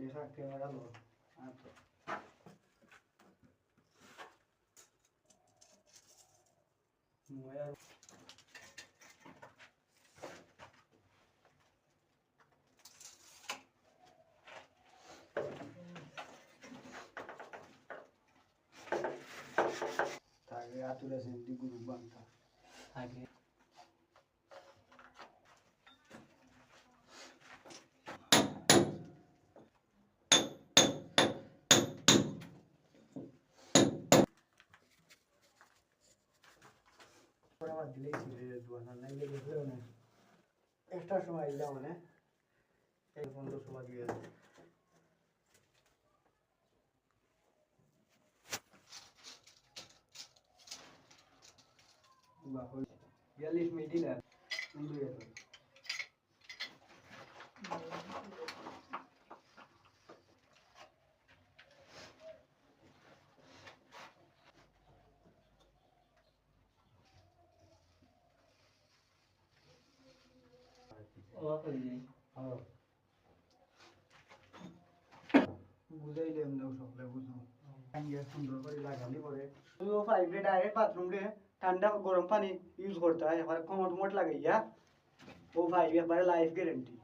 লেখা ক্যামেরা লো আচ্ছা মোয়ার তাকে আতুরা সেন্টি গ্রুপ বানতা আগে পরে আমার দিলেই ছিল দোয়ানা নাই লেগে না একটা সময় আইলা মানে এই 15 সময় দিয়ে বাহ 42 মিনিট না কিন্তু এটা ও কই যাই হ্যাঁ বুঝাইলে এমন সকলে বুঝো আইয়া সুন্দর করে লাগালি পরে তো ফাইভ ডাইরেক্ট বাথরুম রে ঠান্ডা গরম পানি ইউজ করতে হয় আর কমোড মোড লাগাইয়া ও ফাইভ একবারে লাইফ গ্যারান্টি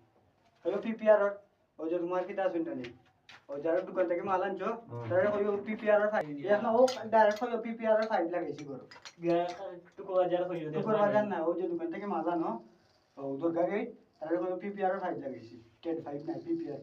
হলো পিপিআর ও যে তোমার কি দাস শুনতে নেই ও যারা দোকান থেকে মাল আনছো তারা ওই পিপিআর আর ফাইভ এখন ও ডাইরেক্ট ওই পিপিআর আর ফাইভ লাগাইছি করো তো কো বাজার কইও তো কো বাজার না ও যে দোকান থেকে মাল আনো ও দুর্গা গেট তারা ওই পিপিআর আর ফাইভ লাগাইছি 10 5 না পিপিআর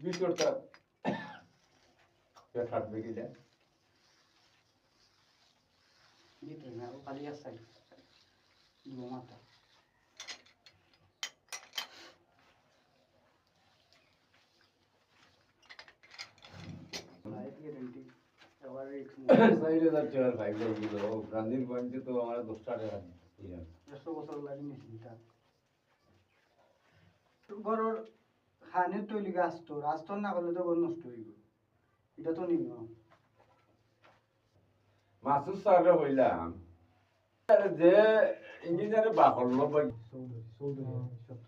ভিতরটা কাটবে কিনা ভিতরে না ও খালি আছে দু মাথা লাইফ গ্যারান্টি আবার রিস্ক 6000 টাকার ফাইল লাগিয়ে দাও গান্ধীর পয়েন্টে তো আমার 10 টাকা দিয়ে 100 বছর লাগি মেশিনটা গরুর খানের তৈরি রাস্ত না করলে তো গরু নষ্ট হইব এটা তো নিয়ম মাসুদ স্যাররে হইলাম যে ইঞ্জিনিয়ারে বাকল চৌধুরী সত্য